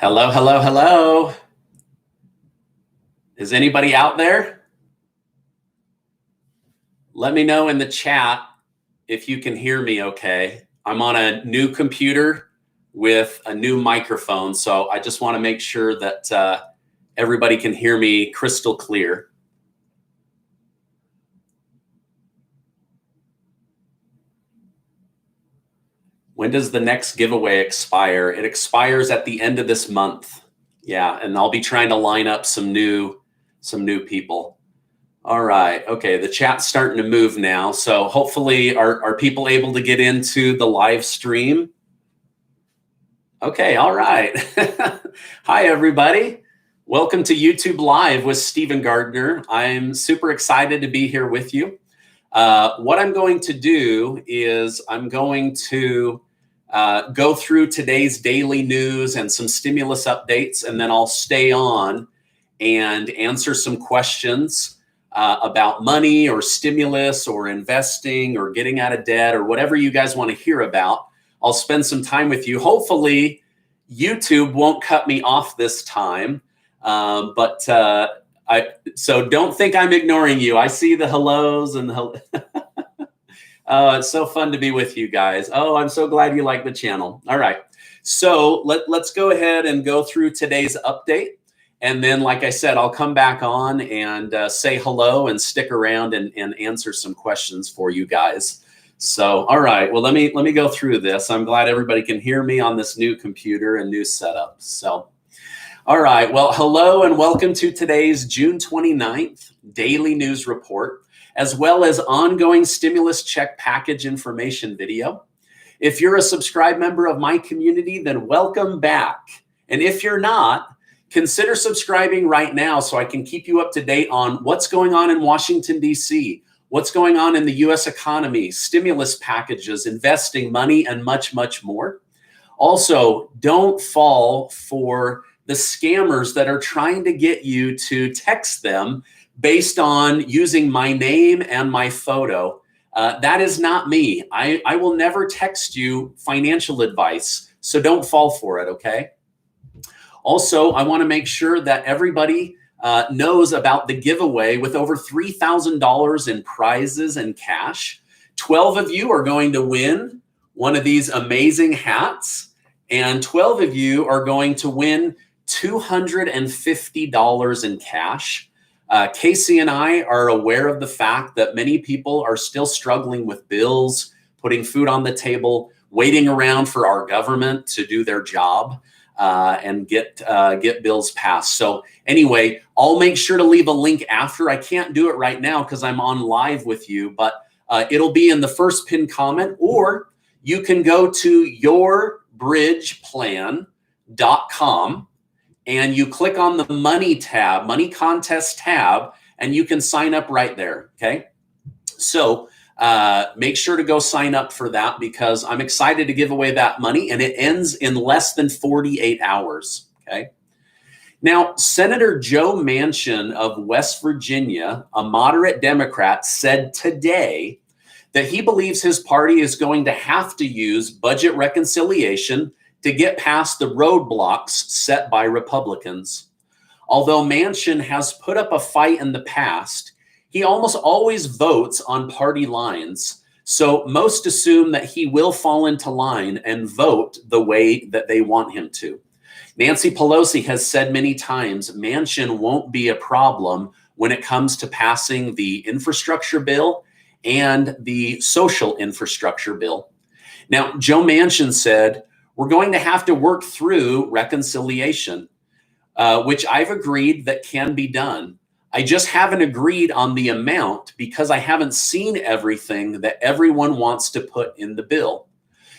Hello, hello, hello. Is anybody out there? Let me know in the chat if you can hear me okay. I'm on a new computer with a new microphone, so I just want to make sure that everybody can hear me crystal clear. When does the next giveaway expire? It expires at the end of this month. Yeah, and I'll be trying to line up some new people. All right. Okay. The chat's starting to move now. So hopefully are people able to get into the live stream? Okay. All right. Hi, everybody. Welcome to YouTube Live with Stephen Gardner. I'm super excited to be here with you. What I'm going to do is I'm going to go through today's daily news and some stimulus updates, and then I'll stay on and answer some questions about money or stimulus or investing or getting out of debt or whatever you guys want to hear about. I'll spend some time with you. Hopefully, YouTube won't cut me off this time, so don't think I'm ignoring you. I see the hellos and it's so fun to be with you guys. Oh, I'm so glad you like the channel. All right, so let's go ahead and go through today's update. And then, like I said, I'll come back on and say hello and stick around and answer some questions for you guys. So, all right, well, let me go through this. I'm glad everybody can hear me on this new computer and new setup. So, all right, well, hello and welcome to today's June 29th daily news report, as well as ongoing stimulus check package information video. If you're a subscribed member of my community, then welcome back. And if you're not, consider subscribing right now so I can keep you up to date on what's going on in Washington, D.C., what's going on in the U.S. economy, stimulus packages, investing, money, and much, much more. Also, don't fall for the scammers that are trying to get you to text them based on using my name and my photo. That is not me. I will never text you financial advice, so don't fall for it, okay? Also, I want to make sure that everybody knows about the giveaway with over $3,000 in prizes and cash. 12 of you are going to win one of these amazing hats, and 12 of you are going to win $250 in cash. Casey and I are aware of the fact that many people are still struggling with bills, putting food on the table, waiting around for our government to do their job. And get bills passed. So anyway, I'll make sure to leave a link after. I can't do it right now because I'm on live with you, but it'll be in the first pinned comment, or you can go to yourbridgeplan.com and you click on the money tab, money contest tab, and you can sign up right there. Okay. So make sure to go sign up for that because I'm excited to give away that money, and it ends in less than 48 hours. Okay. Now, Senator Joe Manchin of West Virginia, a moderate Democrat, said today that he believes his party is going to have to use budget reconciliation to get past the roadblocks set by Republicans. Although Manchin has put up a fight in the past, he almost always votes on party lines. So most assume that he will fall into line and vote the way that they want him to. Nancy Pelosi has said many times Manchin won't be a problem when it comes to passing the infrastructure bill and the social infrastructure bill. Now, Joe Manchin said, we're going to have to work through reconciliation, which I've agreed that can be done. I just haven't agreed on the amount because I haven't seen everything that everyone wants to put in the bill.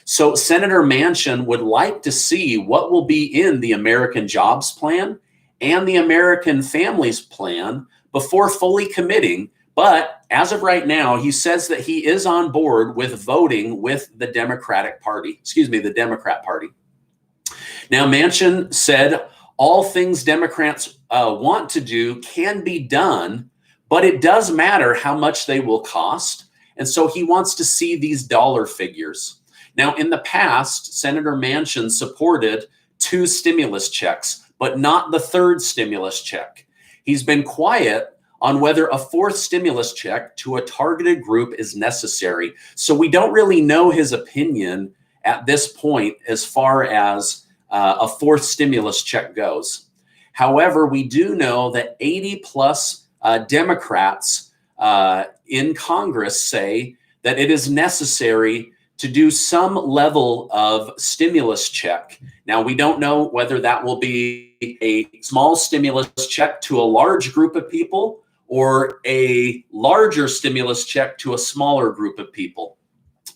So Senator Manchin would like to see what will be in the American Jobs Plan and the American Families Plan before fully committing. But as of right now, he says that he is on board with voting with the Democrat Party. Now, Manchin said, all things Democrats want to do can be done, but it does matter how much they will cost. And so he wants to see these dollar figures. Now, in the past, Senator Manchin supported 2 stimulus checks, but not the 3rd stimulus check. He's been quiet on whether a 4th stimulus check to a targeted group is necessary. So we don't really know his opinion at this point as far as a 4th stimulus check goes. However, we do know that 80 plus Democrats in Congress say that it is necessary to do some level of stimulus check. Now, we don't know whether that will be a small stimulus check to a large group of people or a larger stimulus check to a smaller group of people.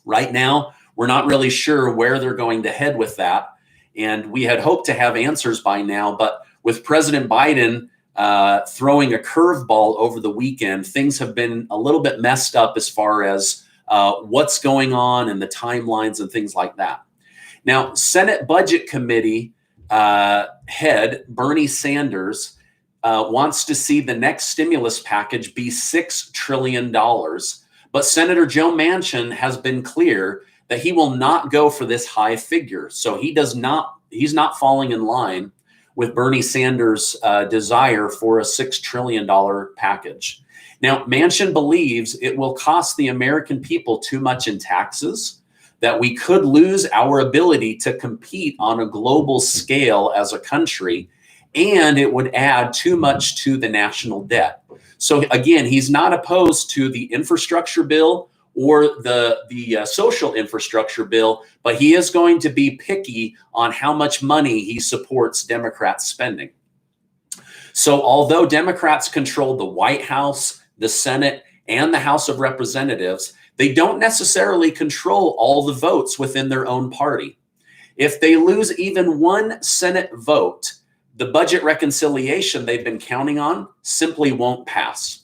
Right now, we're not really sure where they're going to head with that. And we had hoped to have answers by now, but with President Biden throwing a curveball over the weekend, things have been a little bit messed up as far as what's going on and the timelines and things like that. Now, Senate Budget Committee head Bernie Sanders wants to see the next stimulus package be $6 trillion. But Senator Joe Manchin has been clear that he will not go for this high figure. So he's not falling in line with Bernie Sanders' desire for a $6 trillion package. Now, Manchin believes it will cost the American people too much in taxes, that we could lose our ability to compete on a global scale as a country, and it would add too much to the national debt. So again, he's not opposed to the infrastructure bill or the social infrastructure bill, but he is going to be picky on how much money he supports Democrats spending. So although Democrats control the White House, the Senate, and the House of Representatives, they don't necessarily control all the votes within their own party. If they lose even one Senate vote, the budget reconciliation they've been counting on simply won't pass.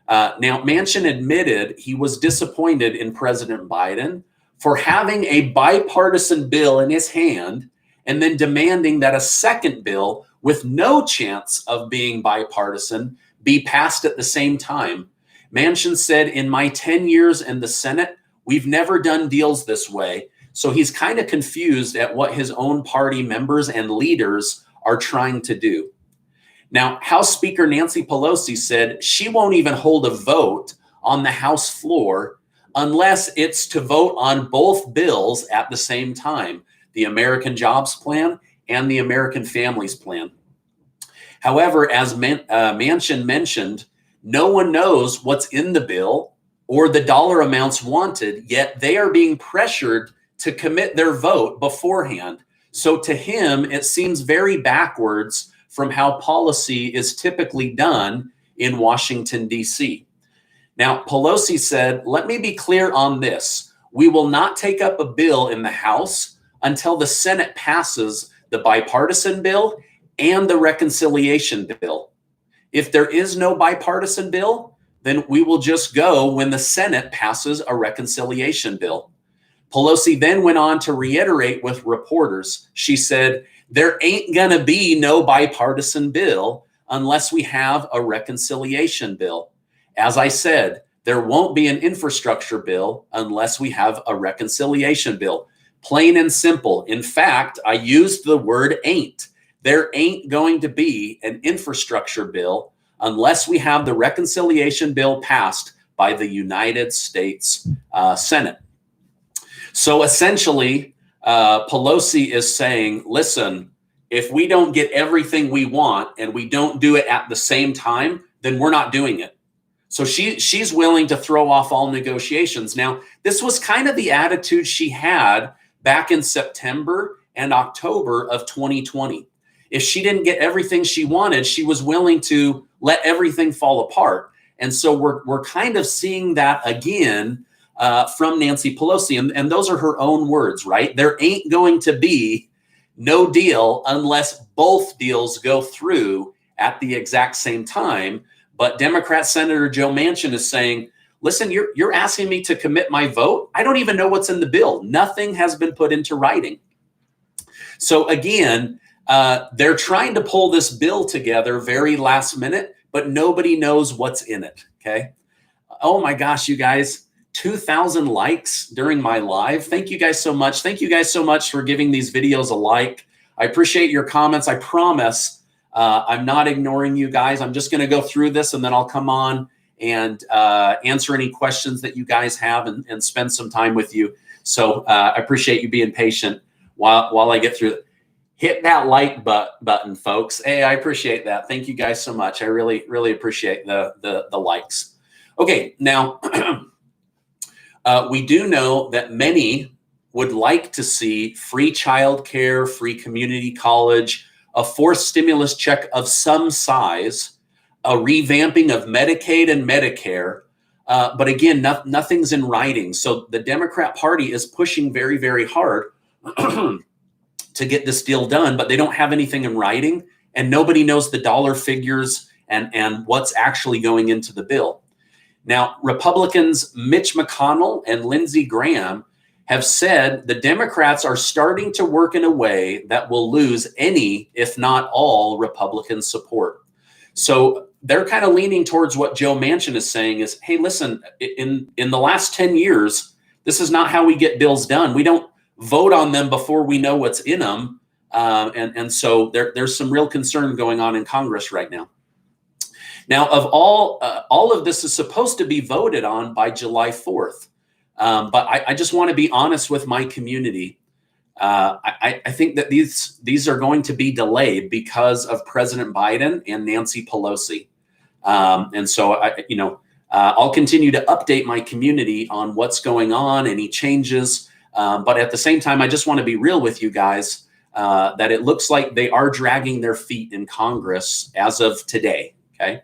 Now, Manchin admitted he was disappointed in President Biden for having a bipartisan bill in his hand and then demanding that a second bill with no chance of being bipartisan be passed at the same time. Manchin said, "In my 10 years in the Senate, we've never done deals this way." So he's kind of confused at what his own party members and leaders are trying to do. Now, House Speaker Nancy Pelosi said she won't even hold a vote on the House floor unless it's to vote on both bills at the same time, the American Jobs Plan and the American Families Plan. However, as Manchin mentioned, no one knows what's in the bill or the dollar amounts wanted, yet they are being pressured to commit their vote beforehand. So to him, it seems very backwards from how policy is typically done in Washington, D.C. Now, Pelosi said, "Let me be clear on this. We will not take up a bill in the House until the Senate passes the bipartisan bill and the reconciliation bill. If there is no bipartisan bill, then we will just go when the Senate passes a reconciliation bill." Pelosi then went on to reiterate with reporters. She said, "There ain't gonna be no bipartisan bill unless we have a reconciliation bill. As I said, there won't be an infrastructure bill unless we have a reconciliation bill. Plain and simple. In fact, I used the word ain't. There ain't going to be an infrastructure bill unless we have the reconciliation bill passed by the United States Senate." So essentially, Pelosi is saying, listen, if we don't get everything we want and we don't do it at the same time, then we're not doing it. So she's willing to throw off all negotiations. Now, this was kind of the attitude she had back in September and October of 2020. If she didn't get everything she wanted, she was willing to let everything fall apart. And so we're kind of seeing that again from Nancy Pelosi. And those are her own words, right? There ain't going to be no deal unless both deals go through at the exact same time. But Democrat Senator Joe Manchin is saying, listen, you're asking me to commit my vote? I don't even know what's in the bill. Nothing has been put into writing. So again, they're trying to pull this bill together very last minute, but nobody knows what's in it, okay? Oh my gosh, you guys, 2,000 likes during my live. Thank you guys so much. Thank you guys so much for giving these videos a like. I appreciate your comments. I promise I'm not ignoring you guys. I'm just going to go through this, and then I'll come on and answer any questions that you guys have and spend some time with you. So I appreciate you being patient while I get through it. Hit that like button, folks. Hey, I appreciate that. Thank you guys so much. I really, really appreciate the likes. Okay, now we do know that many would like to see free childcare, free community college, a fourth stimulus check of some size, a revamping of Medicaid and Medicare. But again, nothing's in writing. So the Democrat Party is pushing very, very hard to get this deal done, but they don't have anything in writing, and nobody knows the dollar figures and what's actually going into the bill. Now, Republicans Mitch McConnell and Lindsey Graham have said the Democrats are starting to work in a way that will lose any, if not all, Republican support. So they're kind of leaning towards what Joe Manchin is saying is, hey, listen, in the last 10 years, this is not how we get bills done. We don't vote on them before we know what's in them. And so there's some real concern going on in Congress right now. Now, of all of this is supposed to be voted on by July 4th. But I just want to be honest with my community. I think that these are going to be delayed because of President Biden and Nancy Pelosi. And so I'll continue to update my community on what's going on, any changes. But at the same time, I just want to be real with you guys that it looks like they are dragging their feet in Congress as of today. Okay.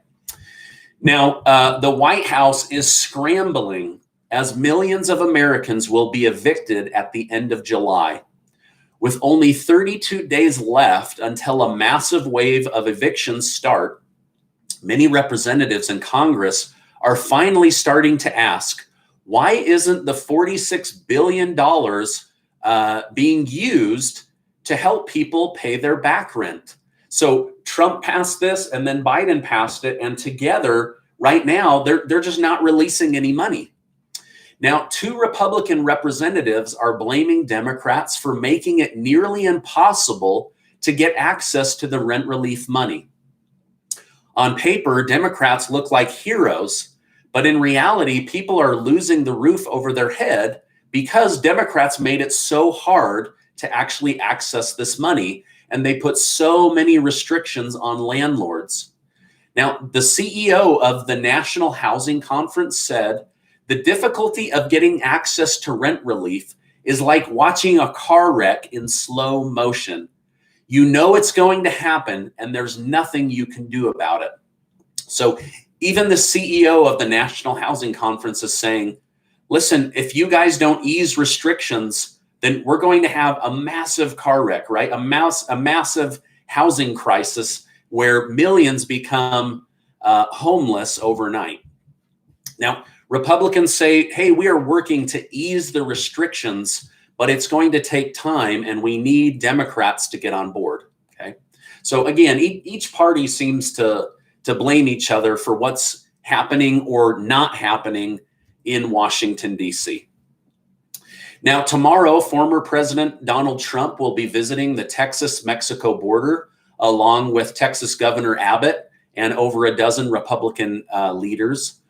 Now, the White House is scrambling as millions of Americans will be evicted at the end of July. With only 32 days left until a massive wave of evictions start, many representatives in Congress are finally starting to ask, why isn't the $46 billion being used to help people pay their back rent? So Trump passed this and then Biden passed it, and together right now they're just not releasing any money. Now, 2 Republican representatives are blaming Democrats for making it nearly impossible to get access to the rent relief money. On paper, Democrats look like heroes, but in reality, people are losing the roof over their head because Democrats made it so hard to actually access this money, and they put so many restrictions on landlords. Now, the CEO of the National Housing Conference said, the difficulty of getting access to rent relief is like watching a car wreck in slow motion. You know it's going to happen, and there's nothing you can do about it. So even the CEO of the National Housing Conference is saying, listen, if you guys don't ease restrictions, then we're going to have a massive car wreck, right? A massive housing crisis where millions become homeless overnight. Now, Republicans say, hey, we are working to ease the restrictions, but it's going to take time, and we need Democrats to get on board. Okay. So again, each party seems to blame each other for what's happening or not happening in Washington, D.C. Now, tomorrow, former President Donald Trump will be visiting the Texas-Mexico border, along with Texas Governor Abbott and over a dozen Republican leaders.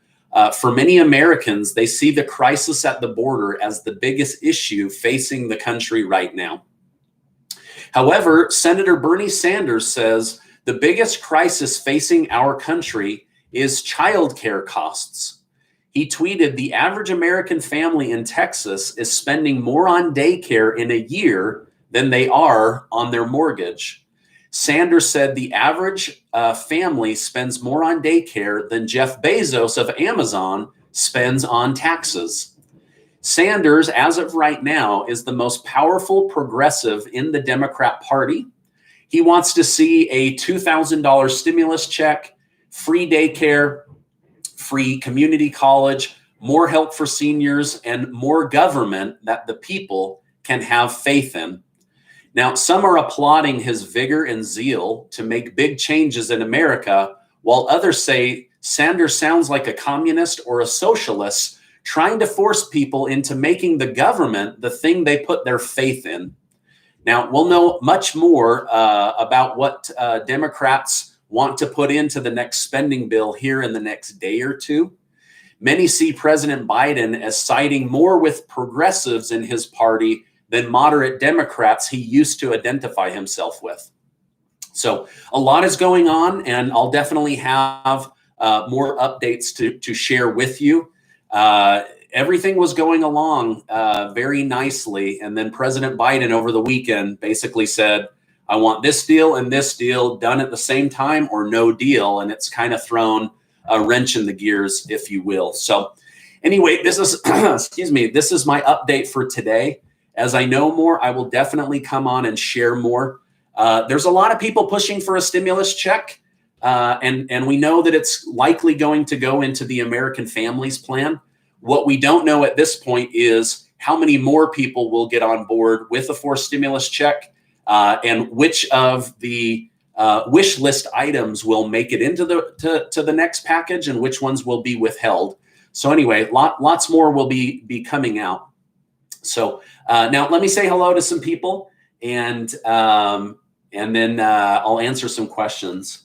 For many Americans, they see the crisis at the border as the biggest issue facing the country right now. However, Senator Bernie Sanders says the biggest crisis facing our country is childcare costs. He tweeted, the average American family in Texas is spending more on daycare in a year than they are on their mortgage. Sanders said the average family spends more on daycare than Jeff Bezos of Amazon spends on taxes. Sanders, as of right now, is the most powerful progressive in the Democrat Party. He wants to see a $2,000 stimulus check, free daycare, free community college, more help for seniors, and more government that the people can have faith in. Now, some are applauding his vigor and zeal to make big changes in America, while others say Sanders sounds like a communist or a socialist trying to force people into making the government the thing they put their faith in. Now, we'll know much more about what Democrats want to put into the next spending bill here in the next day or two. Many see President Biden as siding more with progressives in his party than moderate Democrats he used to identify himself with. So a lot is going on, and I'll definitely have more updates to share with you. Everything was going along very nicely. And then President Biden over the weekend basically said, I want this deal and this deal done at the same time or no deal. And it's kind of thrown a wrench in the gears, if you will. So anyway, this is, excuse me, this is my update for today. As I know more, I will definitely come on and share more. There's a lot of people pushing for a stimulus check. And we know that it's likely going to go into the American Families Plan. What we don't know at this point is how many more people will get on board with a forced stimulus check, and which of the wish list items will make it into to the next package and which ones will be withheld. So anyway, lots more will be coming out. So now let me say hello to some people, and then I'll answer some questions.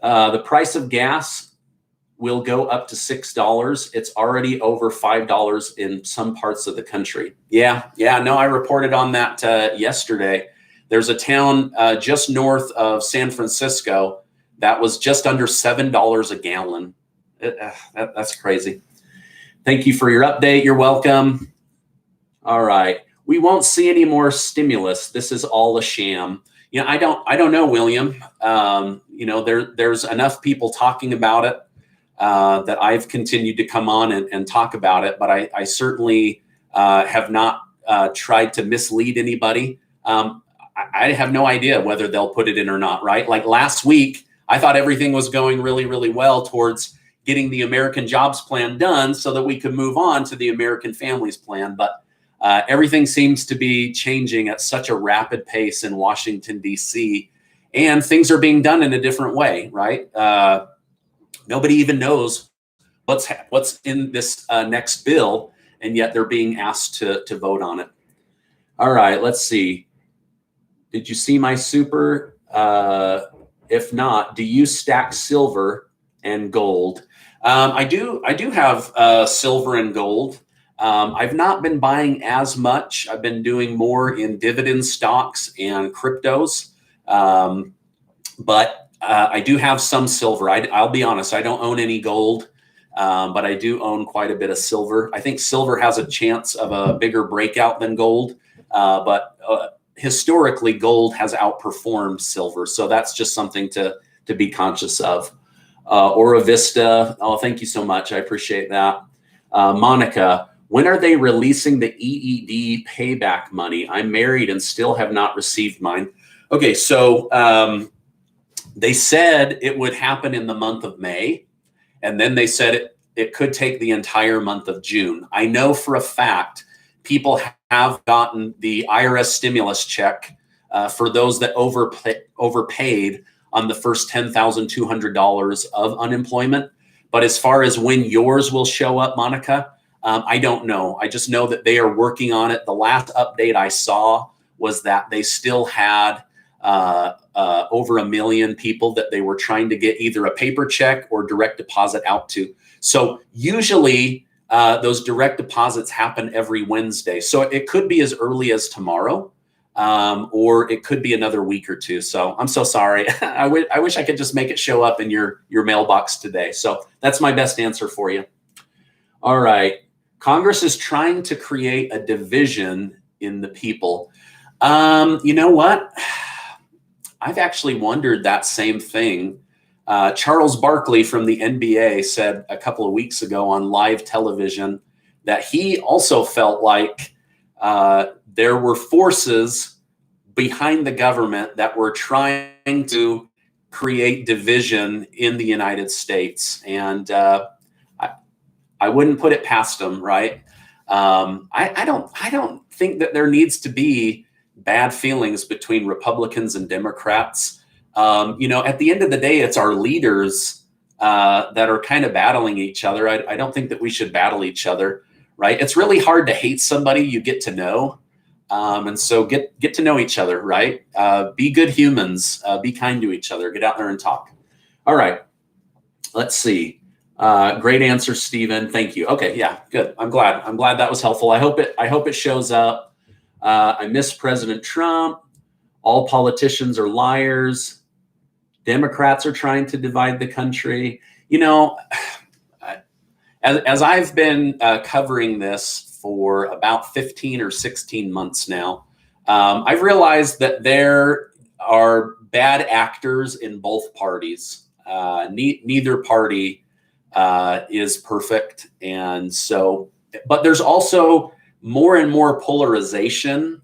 The price of gas will go up to $6. It's already over $5 in some parts of the country. Yeah, no, I reported on that yesterday. There's a town just north of San Francisco that was just under $7 a gallon. That's crazy. Thank you for your update. You're welcome. All right. We won't see any more stimulus. This is all a sham. You know, I don't know, William. You know, there's enough people talking about it that I've continued to come on and talk about it, but I certainly have not tried to mislead anybody. I have no idea whether they'll put it in or not, right? Like last week, I thought everything was going really, really well towards getting the American Jobs Plan done so that we could move on to the American Families Plan. But everything seems to be changing at such a rapid pace in Washington, D.C., and things are being done in a different way, right? Nobody even knows what's in this next bill, and yet they're being asked to vote on it. All right, let's see. Did you see my super? If not, do you stack silver and gold? I do have silver and gold. I've not been buying as much. I've been doing more in dividend stocks and cryptos. But I do have some silver. I'll be honest, I don't own any gold, but I do own quite a bit of silver. I think silver has a chance of a bigger breakout than gold, but historically, gold has outperformed silver. So that's just something to be conscious of. Aura Vista, oh, thank you so much. I appreciate that. Monica, when are they releasing the EED payback money? I'm married and still have not received mine. Okay, so they said it would happen in the month of May, and then they said it could take the entire month of June. I know for a fact people have gotten the IRS stimulus check for those that overpaid on the first $10,200 of unemployment. But as far as when yours will show up, Monica, I don't know. I just know that they are working on it. The last update I saw was that they still had over 1 million people that they were trying to get either a paper check or direct deposit out to. So usually those direct deposits happen every Wednesday. So it could be as early as tomorrow, or it could be another week or two. So I'm so sorry. I wish I could just make it show up in your mailbox today. So that's my best answer for you. All right. Congress is trying to create a division in the people. You know what? I've actually wondered that same thing. Charles Barkley from the NBA said a couple of weeks ago on live television that he also felt like there were forces behind the government that were trying to create division in the United States. And I wouldn't put it past them, right? I don't think that there needs to be bad feelings between Republicans and Democrats. You know, at the end of the day, it's our leaders that are kind of battling each other. I don't think that we should battle each other, right? It's really hard to hate somebody you get to know. And so get to know each other, right? Be good humans, be kind to each other, get out there and talk. All right, let's see. Great answer, Stephen. Thank you. Okay, yeah, good. I'm glad that was helpful. I hope it shows up. I miss President Trump. All politicians are liars. Democrats are trying to divide the country. You know, as I've been covering this for about 15 or 16 months now, I've realized that there are bad actors in both parties. Neither party is perfect. And so, but there's also more and more polarization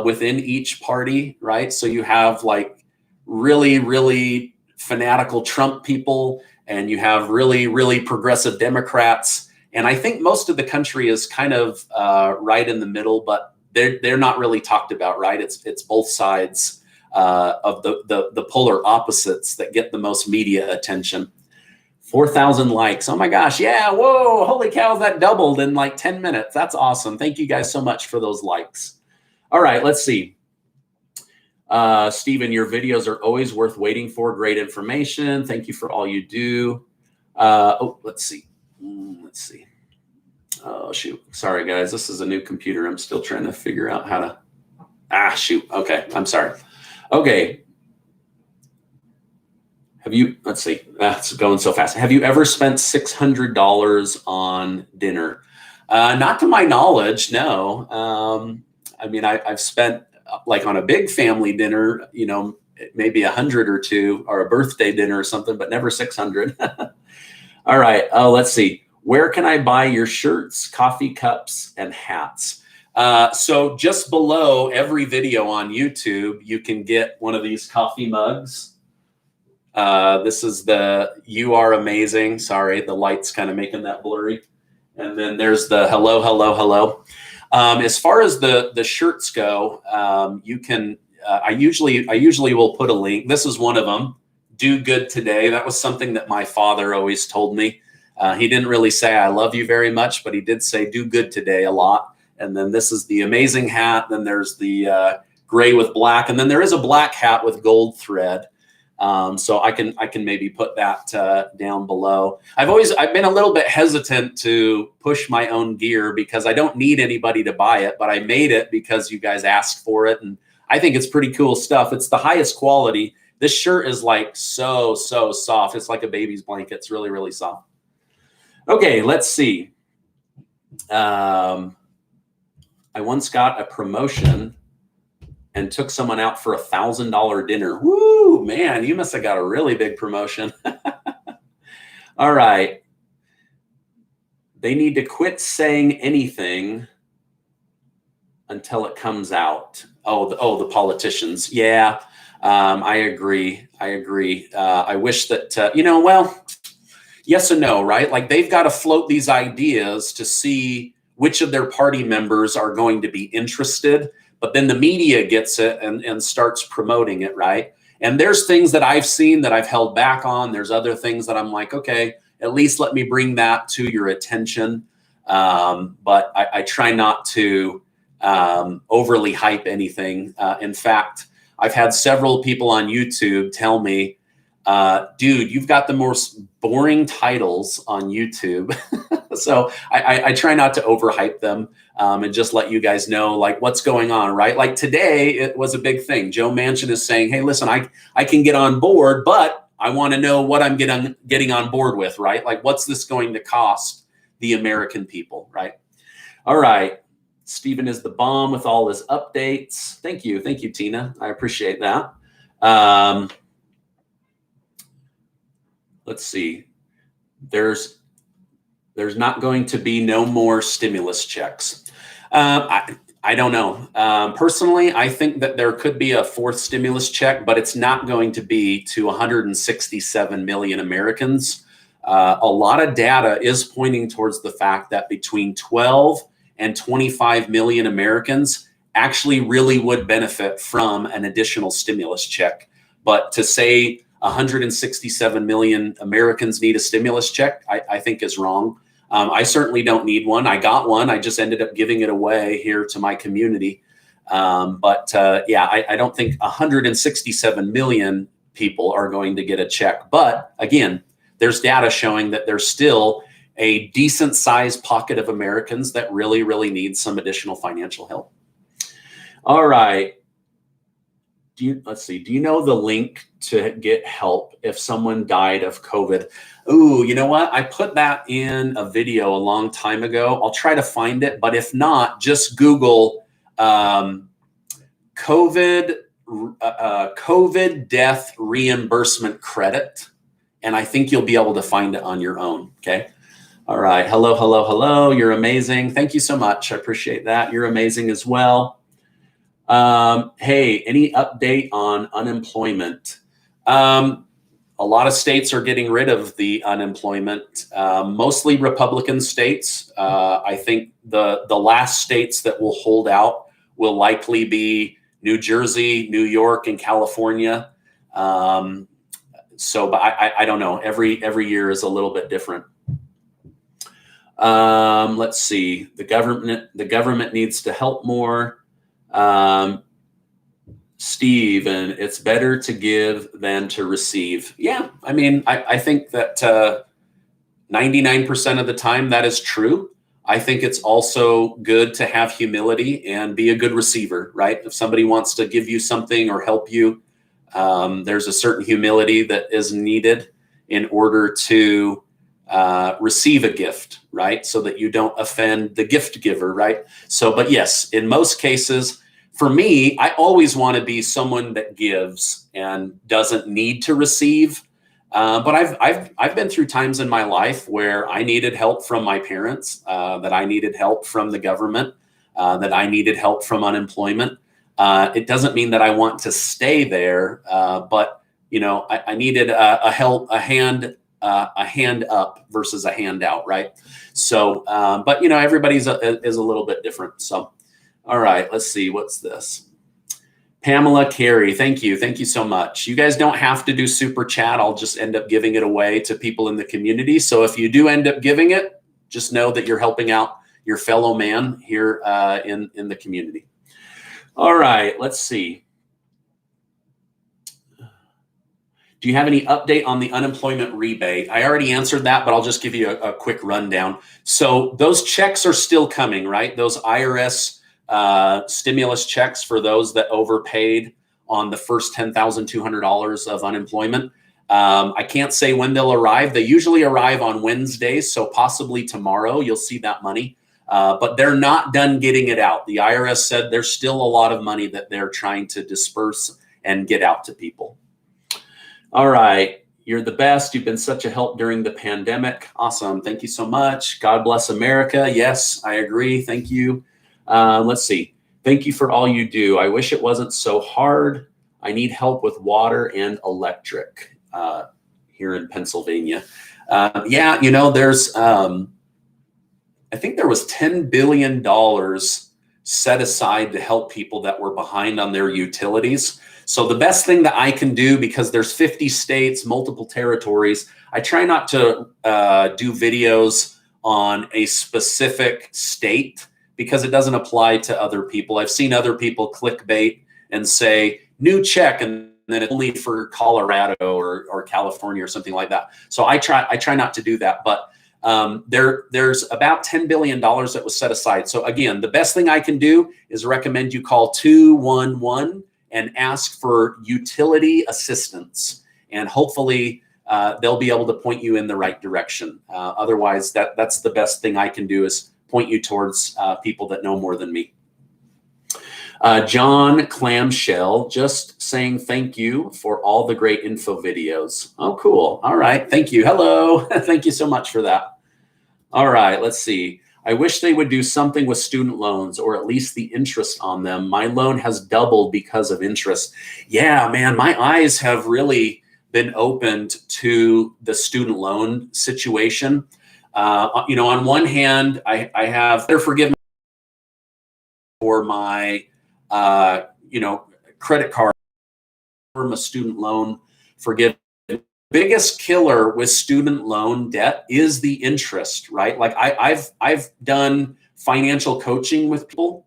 within each party, right? So you have like really, really fanatical Trump people, and you have really, really progressive Democrats. And I think most of the country is kind of right in the middle, but they're not really talked about, right? It's both sides of the polar opposites that get the most media attention. 4,000 likes. Oh my gosh. Yeah. Whoa. Holy cow. That doubled in like 10 minutes. That's awesome. Thank you guys so much for those likes. All right. Let's see. Stephen, your videos are always worth waiting for. Great information. Thank you for all you do. Let's see. Let's see. Oh, shoot. Sorry, guys. This is a new computer. I'm still trying to figure out how to. Shoot. Okay. I'm sorry. Okay. Let's see, that's going so fast. Have you ever spent $600 on dinner? Not to my knowledge, no. I mean, I've spent like on a big family dinner, you know, maybe 100 or two, or a birthday dinner or something, but never 600. All right. Oh, let's see. Where can I buy your shirts, coffee cups, and hats? So just below every video on YouTube, you can get one of these coffee mugs. This is the "You Are Amazing." Sorry, the light's kind of making that blurry. And then there's the "Hello, hello, hello." As far as the shirts go, you can. I usually will put a link. This is one of them. Do good today. That was something that my father always told me. He didn't really say "I love you" very much, but he did say "do good today" a lot. And then this is the amazing hat. Then there's the gray with black, and then there is a black hat with gold thread. So I can maybe put that down below. I've been a little bit hesitant to push my own gear because I don't need anybody to buy it, but I made it because you guys asked for it, and I think it's pretty cool stuff. It's the highest quality. This shirt is like so soft. It's like a baby's blanket. It's really, really soft. Okay, let's see. I once got a promotion and took someone out for $1,000 dinner. Woo, man, you must have got a really big promotion. All right. They need to quit saying anything until it comes out. The politicians. Yeah, I agree. I wish that, well, yes and no, right? Like they've got to float these ideas to see which of their party members are going to be interested. But then the media gets it and starts promoting it, right? And there's things that I've seen that I've held back on. There's other things that I'm like, okay, at least let me bring that to your attention. But I try not to overly hype anything. In fact, I've had several people on YouTube tell me, dude, you've got the most boring titles on YouTube. So I try not to overhype them and just let you guys know like what's going on, right? Like today, it was a big thing. Joe Manchin is saying, hey, listen, I can get on board, but I want to know what I'm getting on board with, right? Like what's this going to cost the American people, right? All right. Stephen is the bomb with all his updates. Thank you, Tina. I appreciate that. Let's see. There's not going to be no more stimulus checks. I don't know. Personally, I think that there could be a fourth stimulus check, but it's not going to be to 167 million Americans. A lot of data is pointing towards the fact that between 12 and 25 million Americans actually really would benefit from an additional stimulus check. But to say 167 million Americans need a stimulus check, I think is wrong. I certainly don't need one. I got one. I just ended up giving it away here to my community. Yeah, I don't think 167 million people are going to get a check. But again, there's data showing that there's still a decent sized pocket of Americans that really, really need some additional financial help. All right. Let's see. Do you know the link to get help if someone died of COVID? Ooh, you know what? I put that in a video a long time ago. I'll try to find it, but if not, just Google COVID death reimbursement credit, and I think you'll be able to find it on your own. Okay. All right. Hello, hello, hello. You're amazing. Thank you so much. I appreciate that. You're amazing as well. Hey, any update on unemployment? A lot of states are getting rid of the unemployment, mostly Republican states. I think the last states that will hold out will likely be New Jersey, New York, and California. But I don't know. Every year is a little bit different. Let's see. The government needs to help more. Steve, and it's better to give than to receive. Yeah, I mean, I think that 99% of the time that is true. I think it's also good to have humility and be a good receiver, right? If somebody wants to give you something or help you, there's a certain humility that is needed in order to receive a gift, right? So that you don't offend the gift giver, right? So, but yes, in most cases, for me, I always want to be someone that gives and doesn't need to receive. But I've been through times in my life where I needed help from my parents, that I needed help from the government, that I needed help from unemployment. It doesn't mean that I want to stay there, but you know, I needed a hand up versus a handout, right? So, but you know, everybody's is a little bit different. So. All right, let's see. What's this? Pamela Carey, thank you. Thank you so much. You guys don't have to do super chat. I'll just end up giving it away to people in the community. So if you do end up giving it, just know that you're helping out your fellow man here in the community. All right, let's see. Do you have any update on the unemployment rebate? I already answered that, but I'll just give you a quick rundown. So those checks are still coming, right? Those IRS stimulus checks for those that overpaid on the first $10,200 of unemployment. I can't say when they'll arrive. They usually arrive on Wednesdays, so possibly tomorrow you'll see that money. But they're not done getting it out. The IRS said there's still a lot of money that they're trying to disperse and get out to people. All right. You're the best. You've been such a help during the pandemic. Awesome. Thank you so much. God bless America. Yes, I agree. Thank you. Let's see. Thank you for all you do. I wish it wasn't so hard. I need help with water and electric here in Pennsylvania. Yeah, you know, there's, I think there was $10 billion set aside to help people that were behind on their utilities. So the best thing that I can do, because there's 50 states, multiple territories, I try not to do videos on a specific state, because it doesn't apply to other people. I've seen other people clickbait and say new check, and then it's only for Colorado or California or something like that. So I try not to do that. But there's about $10 billion that was set aside. So again, the best thing I can do is recommend you call 211 and ask for utility assistance, and hopefully they'll be able to point you in the right direction. Otherwise, that's the best thing I can do, is point you towards people that know more than me. John Clamshell, just saying thank you for all the great info videos. Oh, cool. All right. Thank you. Hello. Thank you so much for that. All right. Let's see. I wish they would do something with student loans, or at least the interest on them. My loan has doubled because of interest. Yeah, man, my eyes have really been opened to the student loan situation. You know, on one hand, I have better forgiveness for my, you know, credit card, from a student loan forgiveness. Biggest killer with student loan debt is the interest, right? Like I've done financial coaching with people,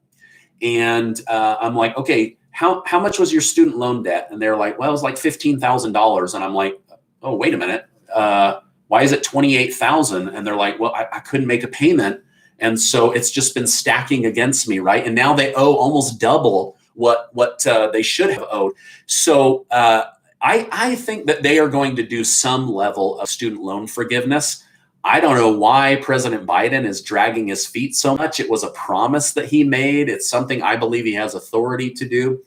And I'm like, okay, how much was your student loan debt? And they're like, well, it was like $15,000. And I'm like, oh, wait a minute. Why is it 28,000? And they're like, well, I couldn't make a payment. And so it's just been stacking against me, right? And now they owe almost double what they should have owed. So I think that they are going to do some level of student loan forgiveness. I don't know why President Biden is dragging his feet so much. It was a promise that he made. It's something I believe he has authority to do.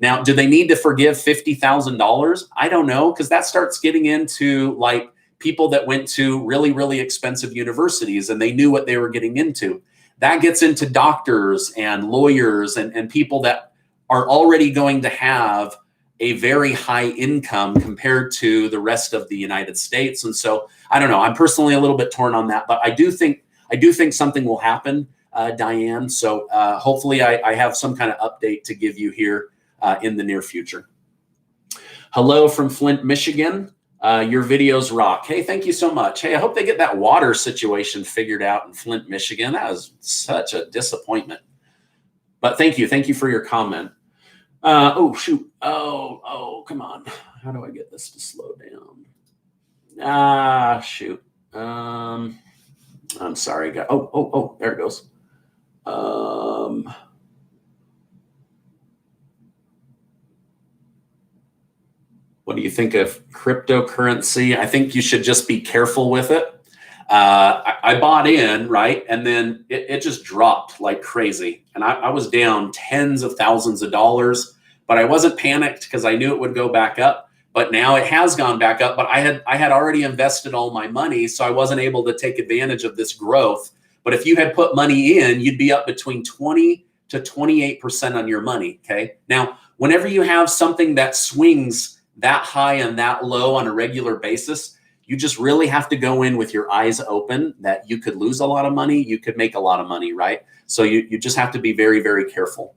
Now, do they need to forgive $50,000? I don't know, because that starts getting into like people that went to really, really expensive universities and they knew what they were getting into. That gets into doctors and lawyers and people that are already going to have a very high income compared to the rest of the United States. And so I don't know, I'm personally a little bit torn on that, but I do think something will happen, Diane. So hopefully I have some kind of update to give you here in the near future. Hello from Flint, Michigan. Your videos rock. Hey, thank you so much. Hey, I hope they get that water situation figured out in Flint, Michigan. That was such a disappointment. But thank you for your comment. Oh, shoot. Oh, come on. How do I get this to slow down? Shoot. I'm sorry, guys. Oh, there it goes. What do you think of cryptocurrency? I think you should just be careful with it. I bought in, right? And then it just dropped like crazy. And I was down tens of thousands of dollars, but I wasn't panicked because I knew it would go back up. But now it has gone back up, but I had already invested all my money, so I wasn't able to take advantage of this growth. But if you had put money in, you'd be up between 20 to 28% on your money, okay? Now, whenever you have something that swings that high and that low on a regular basis, you just really have to go in with your eyes open that you could lose a lot of money, you could make a lot of money, right? So you just have to be very, very careful.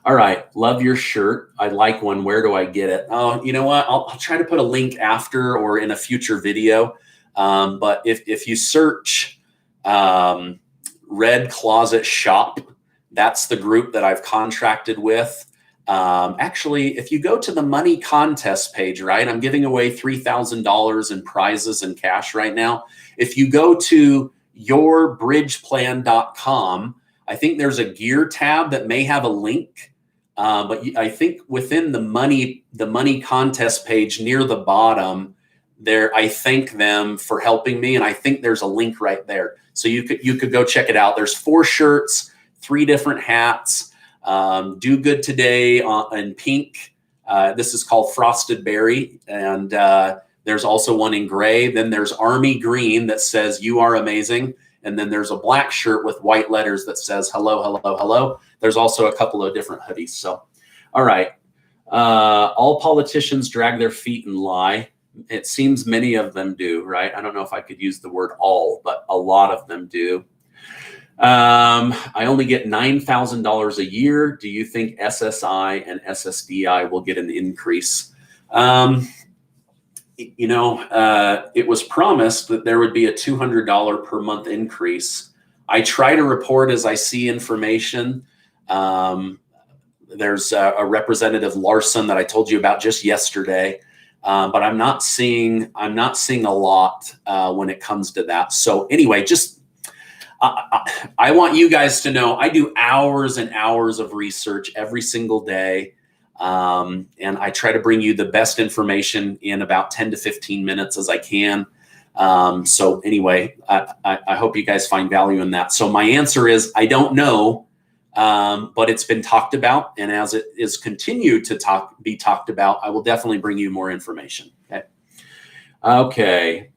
All right, love your shirt. I like one. Where do I get it? Oh, you know what? I'll try to put a link after or in a future video. But if you search Red Closet Shop, that's the group that I've contracted with. Actually, if you go to the money contest page, right, I'm giving away $3,000 in prizes and cash right now. If you go to yourbridgeplan.com, I think there's a gear tab that may have a link. But I think within the money contest page near the bottom there, I thank them for helping me. And I think there's a link right there. So you could go check it out. There's 4 shirts, 3 different hats. Do Good Today in pink. This is called Frosted Berry. And there's also one in gray. Then there's Army Green that says you are amazing. And then there's a black shirt with white letters that says hello, hello, hello. There's also a couple of different hoodies. So, all right. All politicians drag their feet and lie. It seems many of them do, right? I don't know if I could use the word all, but a lot of them do. I only get $9,000 a year. Do you think SSI and Ssdi will get an increase? It was promised that there would be a $200 per month increase. I try to report as I see information. There's a Representative Larson that I told you about just yesterday, but I'm not seeing a lot when it comes to that. So anyway, I want you guys to know I do hours and hours of research every single day. And I try to bring you the best information in about 10 to 15 minutes as I can. So anyway, I hope you guys find value in that. So my answer is, I don't know, but it's been talked about. And as it is continued to be talked about, I will definitely bring you more information. Okay.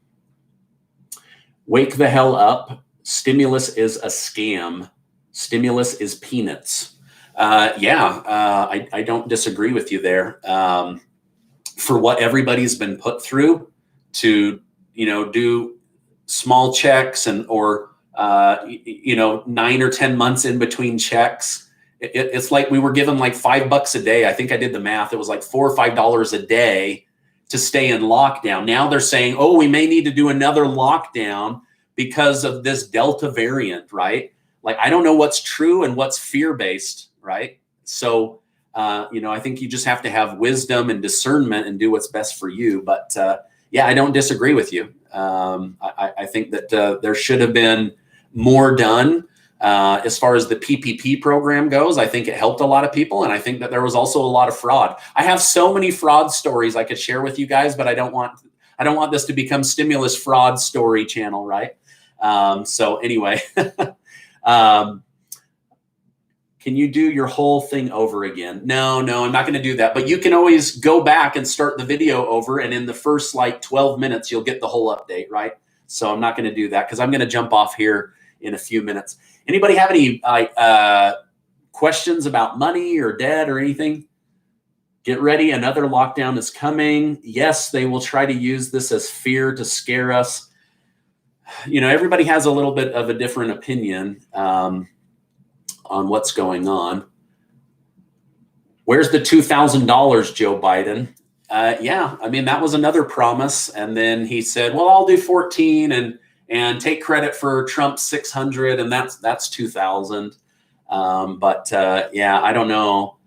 Wake the hell up. Stimulus is a scam. Stimulus is peanuts. I don't disagree with you there. For what everybody's been put through to, do small checks or 9 or 10 months in between checks. It's like we were given like $5 a day. I think I did the math. It was like $4 or $5 a day to stay in lockdown. Now they're saying, oh, we may need to do another lockdown because of this Delta variant, right? like, I don't know what's true and what's fear-based, right? So, I think you just have to have wisdom and discernment and do what's best for you. But yeah, I don't disagree with you. I think that there should have been more done as far as the PPP program goes. I think it helped a lot of people, and I think that there was also a lot of fraud. I have so many fraud stories I could share with you guys, but I don't want this to become stimulus fraud story channel, right? So anyway, can you do your whole thing over again? No, I'm not going to do that. But you can always go back and start the video over, and in the first like 12 minutes, you'll get the whole update, right? So I'm not going to do that because I'm going to jump off here in a few minutes. Anybody have any questions about money or debt or anything? Get ready. Another lockdown is coming. Yes, they will try to use this as fear to scare us. Everybody has a little bit of a different opinion on what's going on. Where's the $2,000, Joe Biden? Yeah, I mean, that was another promise. And then he said, well, I'll do 14 and take credit for Trump's 600, and that's 2,000. But yeah, I don't know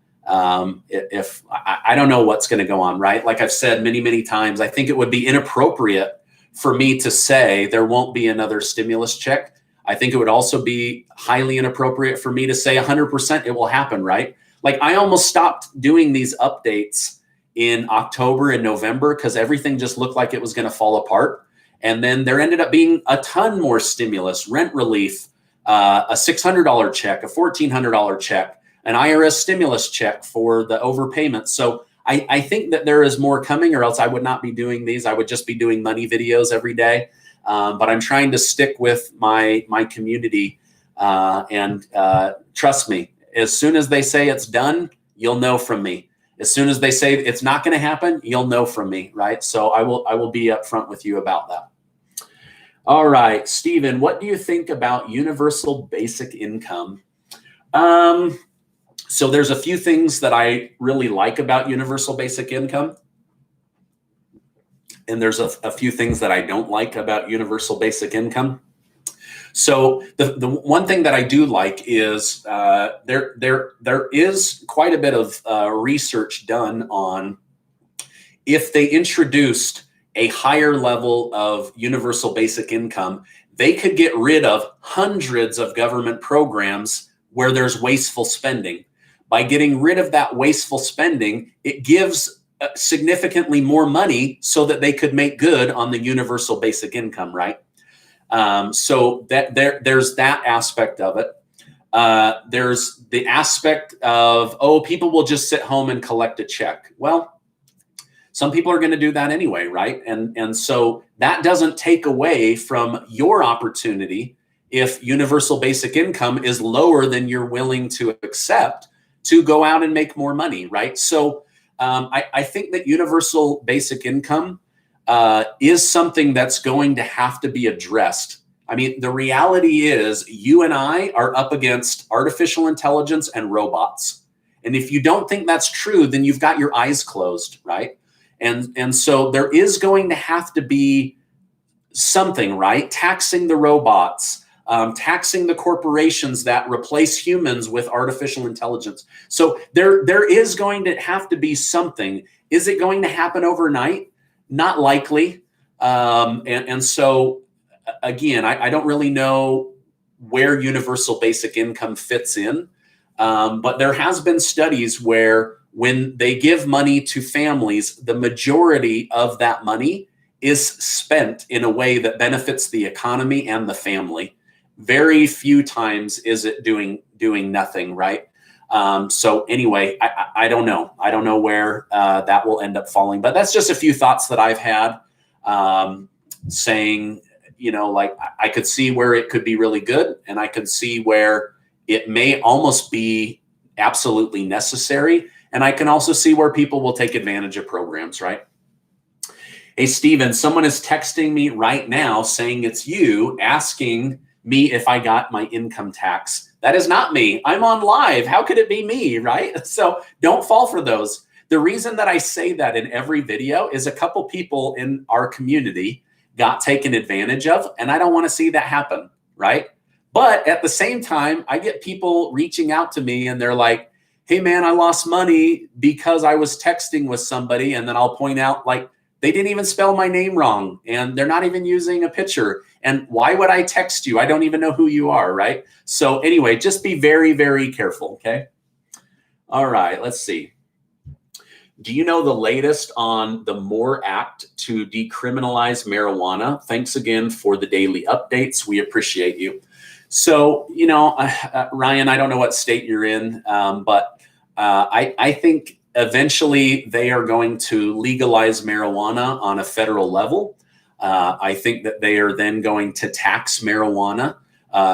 if I don't know what's going to go on, right? Like I've said many, many times, I think it would be inappropriate for me to say there won't be another stimulus check. I think it would also be highly inappropriate for me to say 100% it will happen, right? Like I almost stopped doing these updates in October and November because everything just looked like it was going to fall apart. And then there ended up being a ton more stimulus, rent relief, a $600 check, a $1,400 check, an IRS stimulus check for the overpayment. So I think that there is more coming, or else I would not be doing these. I would just be doing money videos every day. But I'm trying to stick with my community, and trust me, as soon as they say it's done, you'll know from me. As soon as they say it's not going to happen, you'll know from me, right? So I will be upfront with you about that. All right, Stephen, what do you think about universal basic income? So there's a few things that I really like about universal basic income. And there's a few things that I don't like about universal basic income. So the one thing that I do like is there is quite a bit of research done on if they introduced a higher level of universal basic income, they could get rid of hundreds of government programs where there's wasteful spending. By getting rid of that wasteful spending, it gives significantly more money so that they could make good on the universal basic income, right? So that there's that aspect of it. There's the aspect of, oh, people will just sit home and collect a check. Well, some people are going to do that anyway, right? And so that doesn't take away from your opportunity if universal basic income is lower than you're willing to accept to go out and make more money, right? So I think that universal basic income is something that's going to have to be addressed. I mean, the reality is you and I are up against artificial intelligence and robots. And if you don't think that's true, then you've got your eyes closed, right? And so there is going to have to be something, right? Taxing the robots, taxing the corporations that replace humans with artificial intelligence. So there is going to have to be something. Is it going to happen overnight? Not likely. And so, again, I don't really know where universal basic income fits in. But there has been studies where when they give money to families, the majority of that money is spent in a way that benefits the economy and the family. Very few times is it doing nothing, right? So anyway, I don't know. I don't know where that will end up falling, but that's just a few thoughts that I've had, saying, like I could see where it could be really good, and I could see where it may almost be absolutely necessary. And I can also see where people will take advantage of programs, right? Hey, Steven, someone is texting me right now saying it's you, asking me if I got my income tax. That is not me. I'm on live. How could it be me, right? So don't fall for those. The reason that I say that in every video is a couple people in our community got taken advantage of, and I don't want to see that happen, right? But at the same time, I get people reaching out to me and they're like, hey man, I lost money because I was texting with somebody. And then I'll point out like, they didn't even spell my name wrong and they're not even using a picture. And why would I text you? I don't even know who you are, right? So anyway, just be very, very careful, okay? All right, let's see. Do you know the latest on the MORE Act to decriminalize marijuana? Thanks again for the daily updates. We appreciate you. So, you know, Ryan, I don't know what state you're in, but I think eventually they are going to legalize marijuana on a federal level. I think that they are then going to tax marijuana,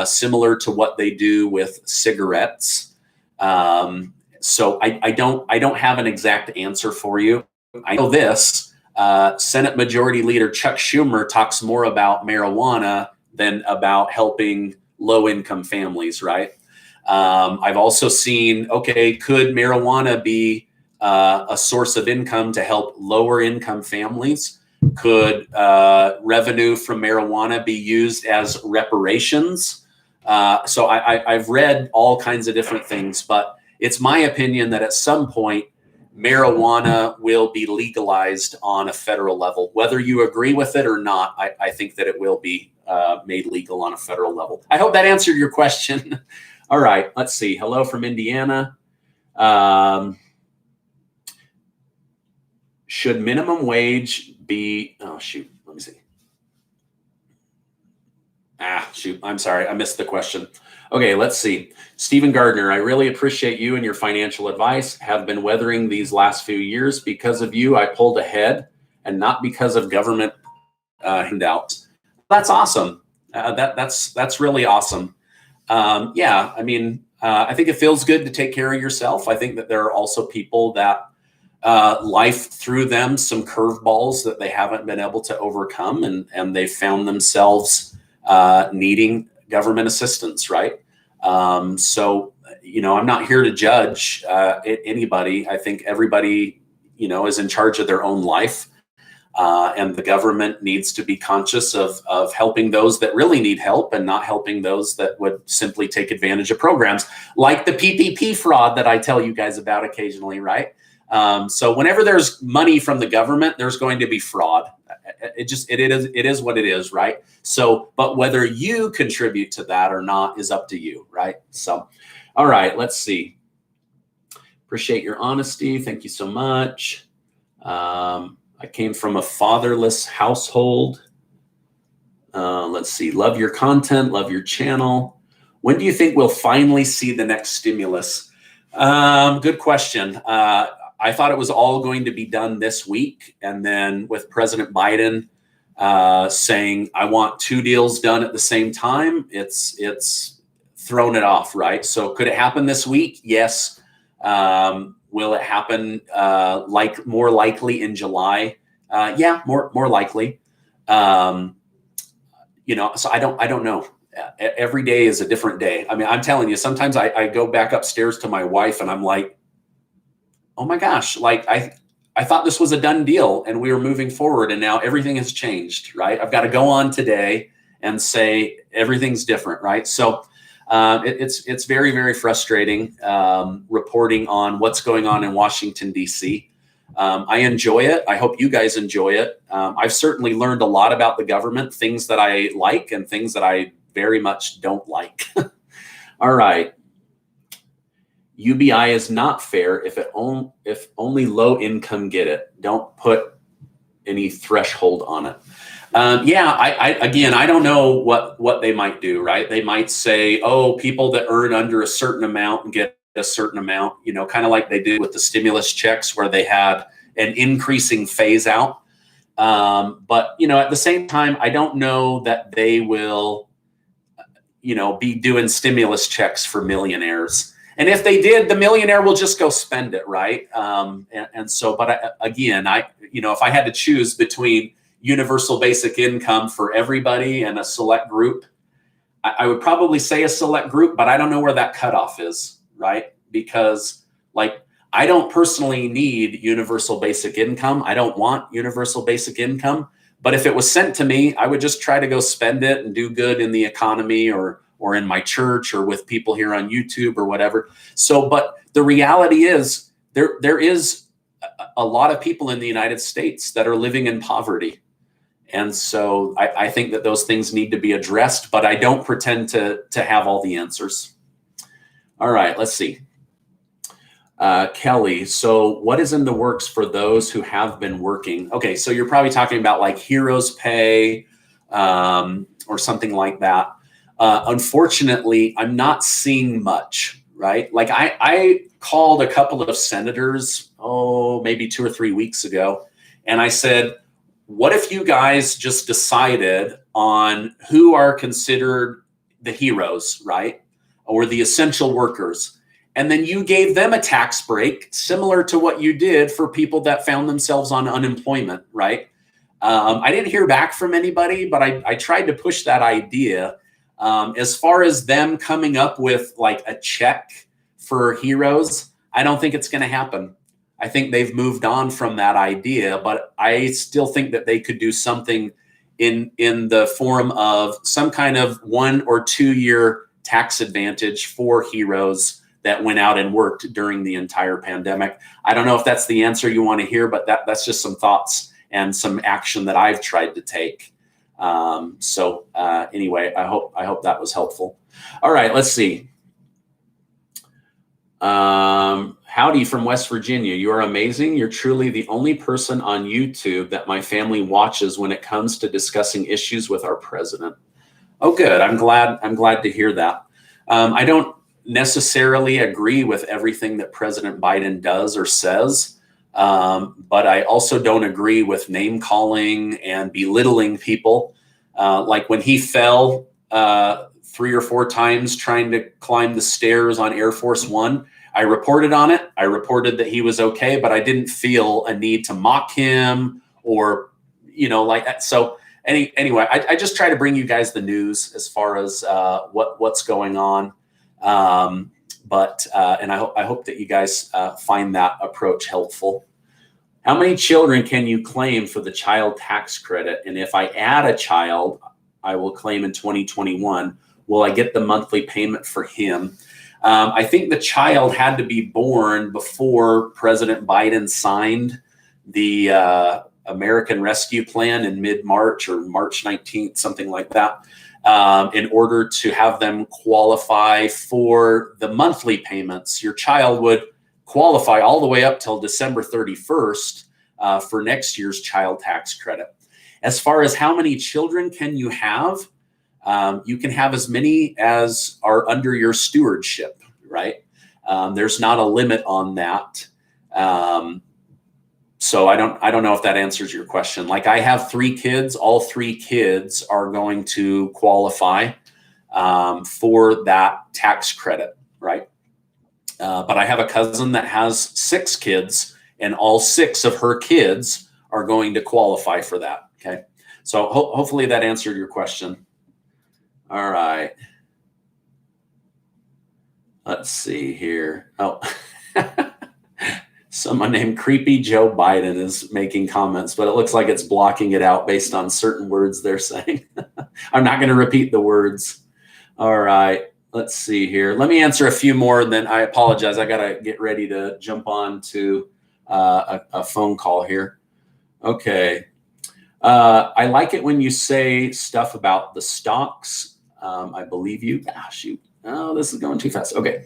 similar to what they do with cigarettes. So I don't have an exact answer for you. I know this, Senate Majority Leader Chuck Schumer talks more about marijuana than about helping low-income families, right? I've also seen, okay, could marijuana be a source of income to help lower income families? Could revenue from marijuana be used as reparations? So I've read all kinds of different things, but it's my opinion that at some point, marijuana will be legalized on a federal level. Whether you agree with it or not, I think that it will be made legal on a federal level. I hope that answered your question. All right, let's see. Hello from Indiana. Should minimum wage be, oh shoot, let me see. Shoot, I'm sorry, I missed the question. Okay, let's see. Stephen Gardner, I really appreciate you and your financial advice. Have been weathering these last few years. Because of you, I pulled ahead and not because of government handouts. That's awesome. That's really awesome. Yeah, I mean, I think it feels good to take care of yourself. I think that there are also people that life threw them some curveballs that they haven't been able to overcome, and they found themselves needing government assistance, right? So, you know, I'm not here to judge anybody. I think everybody, you know, is in charge of their own life. And the government needs to be conscious of helping those that really need help and not helping those that would simply take advantage of programs like the PPP fraud that I tell you guys about occasionally, right? So whenever there's money from the government, there's going to be fraud. It is what it is, right? So, but whether you contribute to that or not is up to you, right? So, all right, let's see. Appreciate your honesty. Thank you so much. I came from a fatherless household. Let's see. Love your content. Love your channel. When do you think we'll finally see the next stimulus? Good question. I thought it was all going to be done this week. And then with President Biden saying, I want two deals done at the same time, it's thrown it off, right? So could it happen this week? Yes. Will it happen more likely in July? Yeah, more likely. You know, so I don't know. Every day is a different day. I mean, I'm telling you, sometimes I go back upstairs to my wife and I'm like, oh my gosh, like I thought this was a done deal and we were moving forward and now everything has changed, right? I've got to go on today and say everything's different, right? So it's very, very frustrating reporting on what's going on in Washington, D.C. I enjoy it. I hope you guys enjoy it. I've certainly learned a lot about the government, things that I like and things that I very much don't like. All right. UBI is not fair if only low income get it. Don't put any threshold on it. Yeah, I don't know what they might do, right? They might say, oh, people that earn under a certain amount and get a certain amount, you know, kind of like they did with the stimulus checks where they had an increasing phase out. But, you know, at the same time, I don't know that they will, you know, be doing stimulus checks for millionaires. And if they did, the millionaire will just go spend it, right? And so, but again, you know, if I had to choose between universal basic income for everybody and a select group, I would probably say a select group, but I don't know where that cutoff is, right? Because like, I don't personally need universal basic income. I don't want universal basic income, but if it was sent to me, I would just try to go spend it and do good in the economy or or in my church or with people here on YouTube or whatever. So, but the reality is there is a lot of people in the United States that are living in poverty. And so I think that those things need to be addressed, but I don't pretend to have all the answers. All right, let's see. Kelly, so what is in the works for those who have been working? Okay, so you're probably talking about like heroes pay or something like that. Unfortunately, I'm not seeing much, right? Like I called a couple of senators, maybe 2 or 3 weeks ago, and I said, what if you guys just decided on who are considered the heroes, right? Or the essential workers. And then you gave them a tax break similar to what you did for people that found themselves on unemployment, right? I didn't hear back from anybody, but I tried to push that idea. As far as them coming up with like a check for heroes, I don't think it's going to happen. I think they've moved on from that idea, but I still think that they could do something in the form of some kind of 1 or 2 year tax advantage for heroes that went out and worked during the entire pandemic. I don't know if that's the answer you want to hear, but that's just some thoughts and some action that I've tried to take. Anyway, I hope that was helpful. All right, let's see. Howdy from West Virginia. You are amazing. You're truly the only person on YouTube that my family watches when it comes to discussing issues with our president. Oh, good. I'm glad to hear that. I don't necessarily agree with everything that President Biden does or says, but I also don't agree with name calling and belittling people. Like when he fell 3 or 4 times trying to climb the stairs on Air Force One, I reported on it. I reported that he was okay, but I didn't feel a need to mock him or, like that. So anyway, I just try to bring you guys the news as far as what's going on. And I hope that you guys find that approach helpful. How many children can you claim for the child tax credit? And if I add a child, I will claim in 2021. Will I get the monthly payment for him? I think the child had to be born before President Biden signed the American Rescue Plan in mid-March or March 19th, something like that, in order to have them qualify for the monthly payments. Your child would qualify all the way up till December 31st for next year's child tax credit. As far as how many children can you have as many as are under your stewardship, right? There's not a limit on that. So I don't know if that answers your question. Like I have 3 kids, all 3 kids are going to qualify for that tax credit, right? But I have a cousin that has 6 kids and all 6 of her kids are going to qualify for that, okay? So hopefully that answered your question. All right. Let's see here. Oh, someone named Creepy Joe Biden is making comments, but it looks like it's blocking it out based on certain words they're saying. I'm not going to repeat the words. All right. Let's see here. Let me answer a few more, and then I apologize. I got to get ready to jump on to a phone call here. Okay. I like it when you say stuff about the stocks. I believe you. Shoot. Oh, this is going too fast. Okay.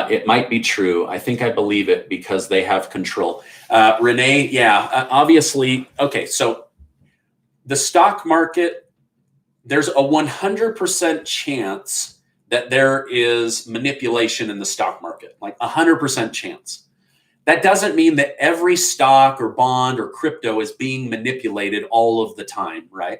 It might be true. I think I believe it because they have control. Renee, yeah, obviously. Okay. So the stock market, there's a 100% chance that there is manipulation in the stock market, like 100% chance. That doesn't mean that every stock or bond or crypto is being manipulated all of the time, right?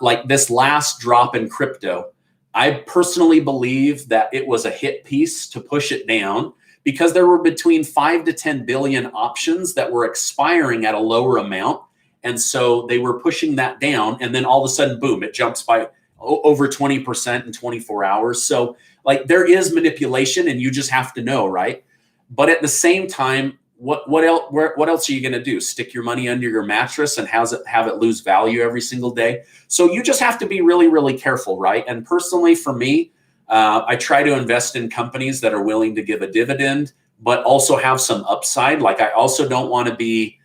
Like this last drop in crypto, I personally believe that it was a hit piece to push it down because there were between 5 to 10 billion options that were expiring at a lower amount. And so they were pushing that down. And then all of a sudden, boom, it jumps by over 20% in 24 hours. So like there is manipulation and you just have to know, right? But at the same time, what else are you going to do? Stick your money under your mattress and have it lose value every single day? So you just have to be really, really careful, right? And personally, for me, I try to invest in companies that are willing to give a dividend, but also have some upside. Like, I also don't want to be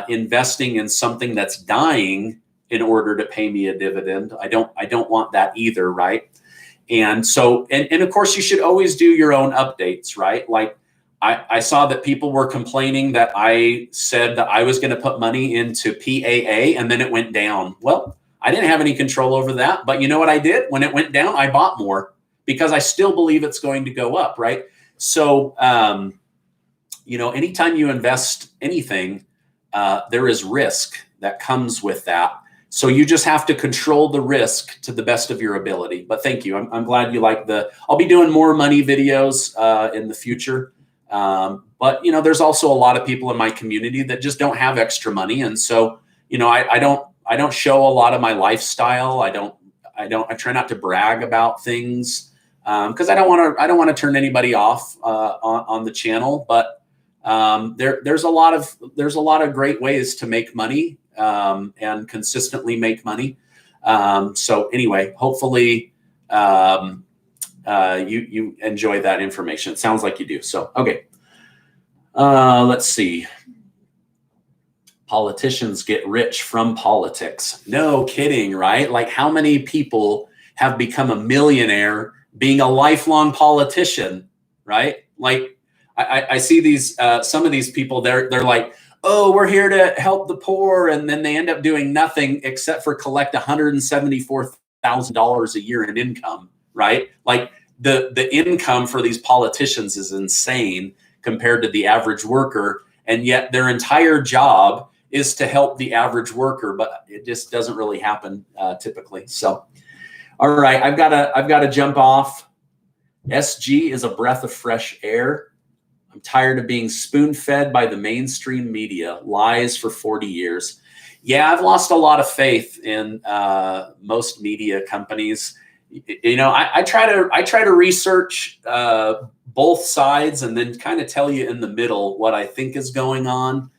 investing in something that's dying in order to pay me a dividend. I don't want that either, right? And so, and of course, you should always do your own updates, right? Like, I saw that people were complaining that I said that I was going to put money into PAA and then it went down. Well, I didn't have any control over that. But you know what I did? When it went down, I bought more because I still believe it's going to go up, right? So, you know, anytime you invest anything, there is risk that comes with that. So you just have to control the risk to the best of your ability. But thank you. I'm glad you like I'll be doing more money videos in the future. But, you know, there's also a lot of people in my community that just don't have extra money. And so, you know, I don't show a lot of my lifestyle. I try not to brag about things because I don't want to turn anybody off on the channel. But there's a lot of great ways to make money and consistently make money. So anyway, hopefully you enjoy that information. It sounds like you do. So, okay. Let's see. Politicians get rich from politics. No kidding, right? Like, how many people have become a millionaire being a lifelong politician, right? Like, I see these, some of these people, they're like, oh, we're here to help the poor. And then they end up doing nothing except for collect $174,000 a year in income, right? Like, the income for these politicians is insane compared to the average worker. And yet their entire job is to help the average worker, but it just doesn't really happen typically. So, all right, I've got to jump off. SG is a breath of fresh air. I'm tired of being spoon-fed by the mainstream media, lies for 40 years. Yeah, I've lost a lot of faith in most media companies. You know, I try to research both sides and then kind of tell you in the middle what I think is going on.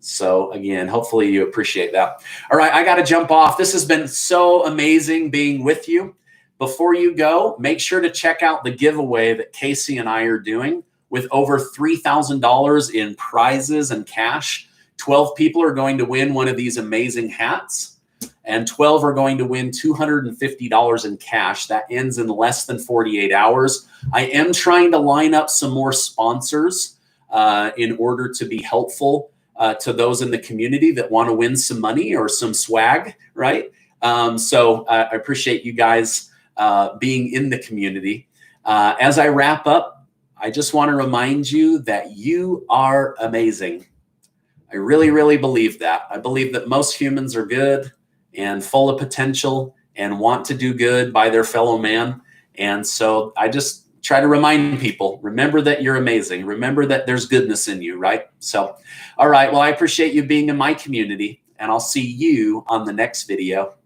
So again, hopefully you appreciate that. All right, I got to jump off. This has been so amazing being with you. Before you go, make sure to check out the giveaway that Casey and I are doing with over $3,000 in prizes and cash. 12 people are going to win one of these amazing hats, and 12 are going to win $250 in cash. That ends in less than 48 hours. I am trying to line up some more sponsors in order to be helpful to those in the community that want to win some money or some swag, right? So I appreciate you guys being in the community. As I wrap up, I just want to remind you that you are amazing. I really, really believe that. I believe that most humans are good and full of potential and want to do good by their fellow man. And so I just try to remind people, remember that you're amazing. Remember that there's goodness in you, right? So, all right. Well, I appreciate you being in my community, and I'll see you on the next video.